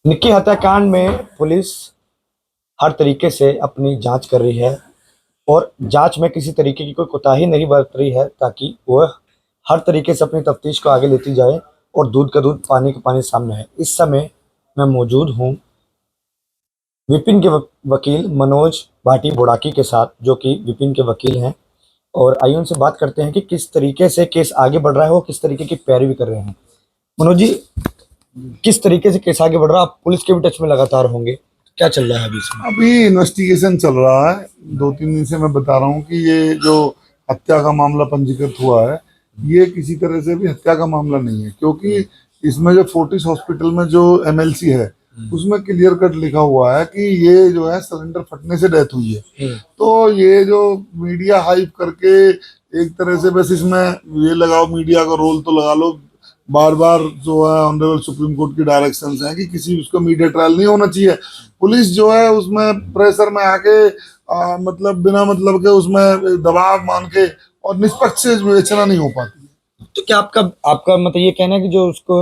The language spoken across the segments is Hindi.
निक्की हत्याकांड में पुलिस हर तरीके से अपनी जांच कर रही है और जांच में किसी तरीके की कोई कोताही नहीं बरत रही है ताकि वह हर तरीके से अपनी तफ्तीश को आगे लेती जाए और दूध का दूध पानी का पानी सामने है। इस समय मैं मौजूद हूँ विपिन के वकील मनोज भाटी बुड़ाकी के साथ, जो कि विपिन के वकील हैं, और आइए उनसे बात करते हैं कि किस तरीके से केस आगे बढ़ रहा है और किस तरीके की पैरवी कर रहे हैं। मनोज जी, किस तरीके से केस आगे बढ़ रहा है? आप पुलिस के भी टच में लगातार होंगे, क्या चल रहा है अभी इसमें? अभी इन्वेस्टिगेशन चल रहा है। 2-3 दिन से मैं बता रहा हूँ कि ये जो हत्या का मामला पंजीकृत हुआ है, ये किसी तरह से भी हत्या का मामला नहीं है, क्योंकि इसमें जो फोर्टिस हॉस्पिटल में जो एमएलसी है उसमें क्लियर कट लिखा हुआ है कि ये जो है सिलेंडर फटने से डेथ हुई है। तो ये जो मीडिया हाइप करके एक तरह से बस इसमें ये लगाओ, मीडिया का रोल तो लगा लो, बार बार जो है ऑनरेबल सुप्रीम कोर्ट की डायरेक्शंस हैं कि किसी उसका मीडिया ट्रायल नहीं होना चाहिए। पुलिस जो है उसमें प्रेशर में आके मतलब बिना मतलब के उसमें दबाव मान के और निष्पक्ष से विवेचना नहीं हो पाती है। तो क्या आपका आपका मतलब ये कहना है कि जो उसको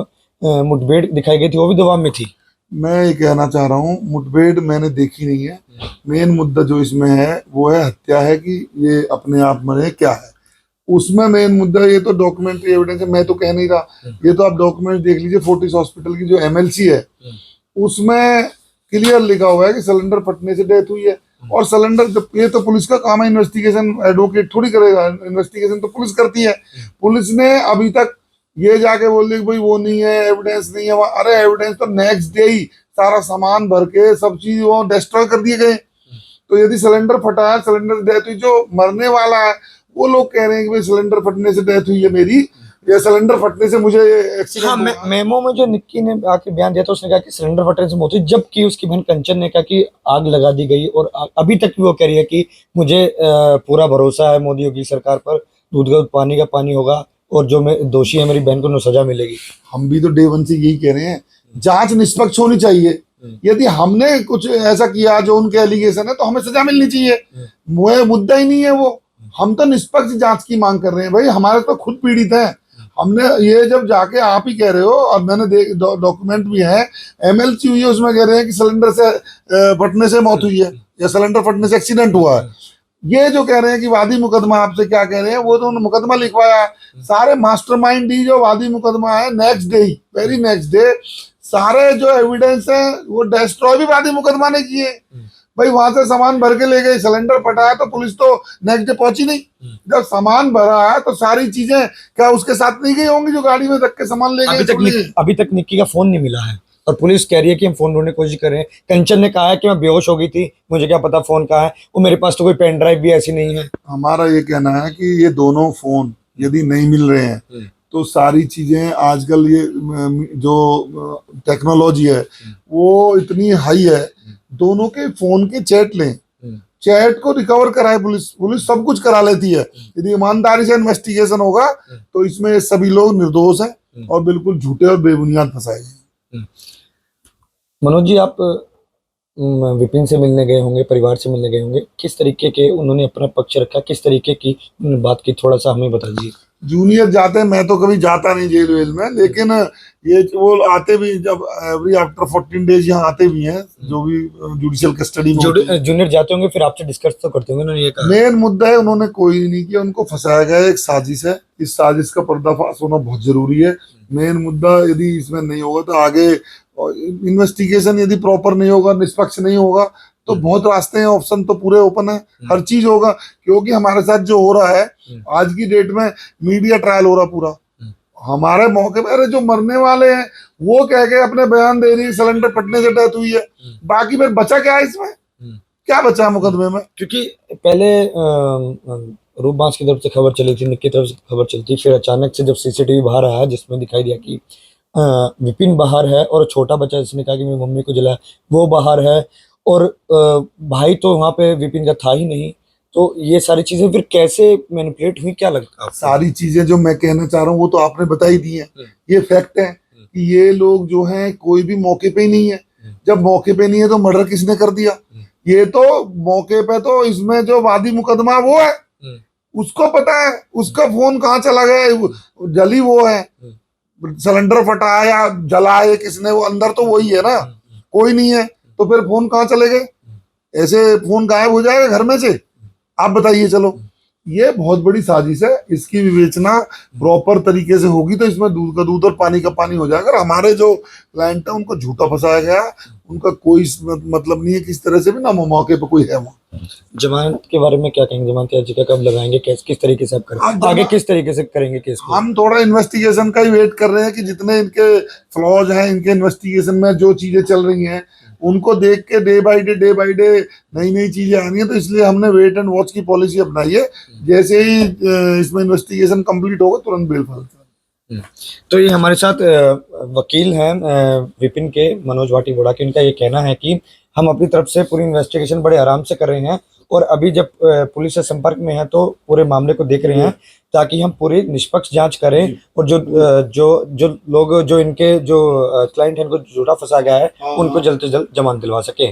मुठभेड़ दिखाई गई थी वो भी दबाव में थी? मैं ये कहना चाह रहा हूँ, मुठभेड़ मैंने देखी नहीं है। मेन मुद्दा जो इसमें है वो है हत्या है कि ये अपने आप मरे क्या है, उसमें मेन मुद्दा। ये तो डॉक्यूमेंट्री एविडेंस है, मैं तो कह नहीं रहा। ये तो आप डॉक्यूमेंट देख लीजिए, फोर्टिस हॉस्पिटल की जो एमएलसी है उसमें क्लियर लिखा हुआ है कि सिलेंडर फटने से डेथ हुई है। और सिलेंडर, ये तो पुलिस का काम है, इन्वेस्टिगेशन एडवोकेट थोड़ी करेगा, इन्वेस्टिगेशन तो पुलिस करती है। पुलिस ने अभी तक ये जाके बोल दिया कि भाई वो नहीं है, एविडेंस नहीं है। अरे एविडेंस तो नेक्स्ट डे ही सारा सामान भर के सब चीज वो डिस्ट्रॉय कर दिए गए। तो यदि सिलेंडर फटा है, सिलेंडर डेथ हुई, जो मरने वाला है वो लोग कह रहे हैं कि भाई सिलेंडर फटने से डेथ हुई है मेरी, या सिलेंडर फटने से मुझे एक्सीडेंट हाँ, हुआ। मेमो में जो निक्की ने आके बयान दिया था उसने कहा कि सिलेंडर फटने से मौत हुई, जबकि उसकी बहन कंचन ने कहा कि आग लगा दी गई। और अभी तक भी वो कह रही है कि मुझे पूरा भरोसा है मोदी योगी सरकार पर, दूध का दूध पानी का पानी होगा और जो मैं दोषी है मेरी बहन को सजा मिलेगी। हम भी तो डे वन से यही कह रहे हैं, जांच निष्पक्ष होनी चाहिए। यदि हमने कुछ ऐसा किया जो उनके एलिगेशन है तो हमें सजा मिलनी चाहिए। वो मुद्दा ही नहीं है वो। हम तो निष्पक्ष जांच की मांग कर रहे हैं। भाई हमारे तो खुद पीड़ित हैं। हमने ये जब जाके आप ही कह रहे हो, और मैंने डॉक्यूमेंट भी है, एमएलसी हुई है, उसमें कह रहे हैं कि सिलेंडर से फटने से मौत हुई है या सिलेंडर फटने से एक्सीडेंट हुआ है। ये जो कह रहे हैं कि वादी मुकदमा, आपसे क्या कह रहे हैं, वो तो उन्होंने मुकदमा लिखवाया। सारे मास्टरमाइंड ही जो वादी मुकदमा है, नेक्स्ट डे ही, वेरी नेक्स्ट डे सारे जो एविडेंस है वो डिस्ट्रॉय भी वादी मुकदमा ने किए। भाई वहां से सामान भर के ले गए, सिलेंडर फटा है तो पुलिस तो नेक्स्ट डे पहुंची नहीं। जब सामान भरा है तो सारी चीजें क्या उसके साथ नहीं गई होंगी जो गाड़ी में रख के सामान ले गए? अभी तक निक्की का फोन नहीं मिला है और पुलिस कह रही है कि हम फोन ढूंढने की कोशिश कर रहे हैं। कंचन ने कहा है कि मैं बेहोश हो गई थी, मुझे क्या पता फोन कहाँ है, वो मेरे पास तो कोई पेन ड्राइव भी ऐसी नहीं है। हमारा ये कहना है कि ये दोनों फोन यदि नहीं मिल रहे हैं तो सारी चीजें आजकल ये जो टेक्नोलॉजी है वो इतनी हाई है, दोनों के फोन के चैट लें, चैट को रिकवर कराए पुलिस। पुलिस सब कुछ करा लेती है। यदि ईमानदारी से इन्वेस्टिगेशन होगा तो इसमें सभी लोग निर्दोष हैं और बिल्कुल झूठे और बेबुनियाद फंसाए गए। मनोज जी, आप विपिन से मिलने गए होंगे, परिवार से मिलने गए होंगे, किस तरीके के उन्होंने अपना पक्ष रखा, किस तरीके की उन्होंने बात की, थोड़ा सा हमें बता दीजिए। जूनियर जाते हैं, मैं तो कभी जाता नहीं जेल वेल में, लेकिन ये वो आते भी जब एवरी आफ्टर 14 डेज यहाँ आते भी हैं, जो भी जुडिशियल कस्टडी में जूनियर जाते होंगे फिर आपसे डिस्कस तो करते होंगे। उन्होंने ये कहा मेन मुद्दा है उन्होंने कोई नहीं किया, उनको फंसाया गया, एक साजिश है। इस साजिश का पर्दाफाश होना बहुत जरूरी है। मेन मुद्दा यदि इसमें नहीं होगा तो आगे इन्वेस्टिगेशन यदि प्रॉपर नहीं होगा, निष्पक्ष नहीं होगा, तो बहुत रास्ते हैं, ऑप्शन तो पूरे ओपन है, हर चीज होगा। क्योंकि हमारे साथ जो हो रहा है आज की डेट में, मीडिया ट्रायल हो रहा पूरा हमारे मौके पर। अरे जो मरने वाले हैं वो कह के अपने बयान दे रही सिलेंडर फटने से डेथ हुई है, बाकी फिर बचा क्या है इसमें? क्या बचा है मुकदमे में? क्योंकि पहले रूप बांस की तरफ से खबर चली थी, निक्की की तरफ से खबर चली थी, फिर अचानक से जब सीसीटीवी बाहर आया जिसमें दिखाई दिया कि विपिन बाहर है और छोटा बच्चा जिसने कहा कि मेरी मम्मी को जलाया वो बाहर है, और भाई तो वहां पे विपिन का था ही नहीं। तो ये सारी चीजें फिर कैसे मैनिपुलेट हुई, क्या लगता है? सारी चीजें जो मैं कहना चाह रहा हूँ वो तो आपने बता ही दी है। ये फैक्ट है कि ये लोग जो हैं कोई भी मौके पे ही नहीं है। जब मौके पे नहीं है तो मर्डर किसने कर दिया? ये तो मौके पे तो इसमें जो वादी मुकदमा वो है, उसको पता है उसका फोन कहाँ चला गया, जली वो है, सिलेंडर फटा या जला है किसने, वो अंदर तो वही है ना। कोई नहीं है तो फिर फोन कहाँ चले गए? ऐसे फोन गायब हो जाएगा घर में से? आप बताइए। चलो, ये बहुत बड़ी साजिश है। इसकी विवेचना प्रॉपर तरीके से होगी तो इसमें दूध का दूध और पानी का पानी हो जाएगा। और हमारे जो क्लाइंट है उनको झूठा फंसाया गया, उनका कोई मतलब नहीं है किस तरह से भी, ना मौके पे कोई है वहाँ। जमानत के बारे में क्या कहेंगे? जमानत याचिका कब लगाएंगे? किस तरीके से आप करेंगे आगे, किस तरीके से करेंगे केस को? हम थोड़ा इन्वेस्टिगेशन का ही वेट कर रहे हैं कि जितने इनके फ्लॉज हैं, इनके इन्वेस्टिगेशन में जो चीजें चल रही हैं उनको देख के डे बाय डे नई नई चीजें आ रही हैं, तो इसलिए हमने वेट एंड वॉच की पॉलिसी अपनाई है। जैसे ही इसमें इन्वेस्टिगेशन कंप्लीट होगा तुरंत बेल फाइल करेंगे। तो ये हमारे साथ वकील हैं विपिन के, मनोज भाटी बोड़ा के। उनका ये कहना है कि हम अपनी तरफ से पूरी इन्वेस्टिगेशन बड़े आराम से कर रहे हैं और अभी जब पुलिस से संपर्क में है तो पूरे मामले को देख रहे हैं ताकि हम पूरी निष्पक्ष जांच करें और जो लोग, जो इनके जो क्लाइंट हैं, उनको झूठा फंसा गया है, उनको जल्द से जल्द जमानत दिलवा सके।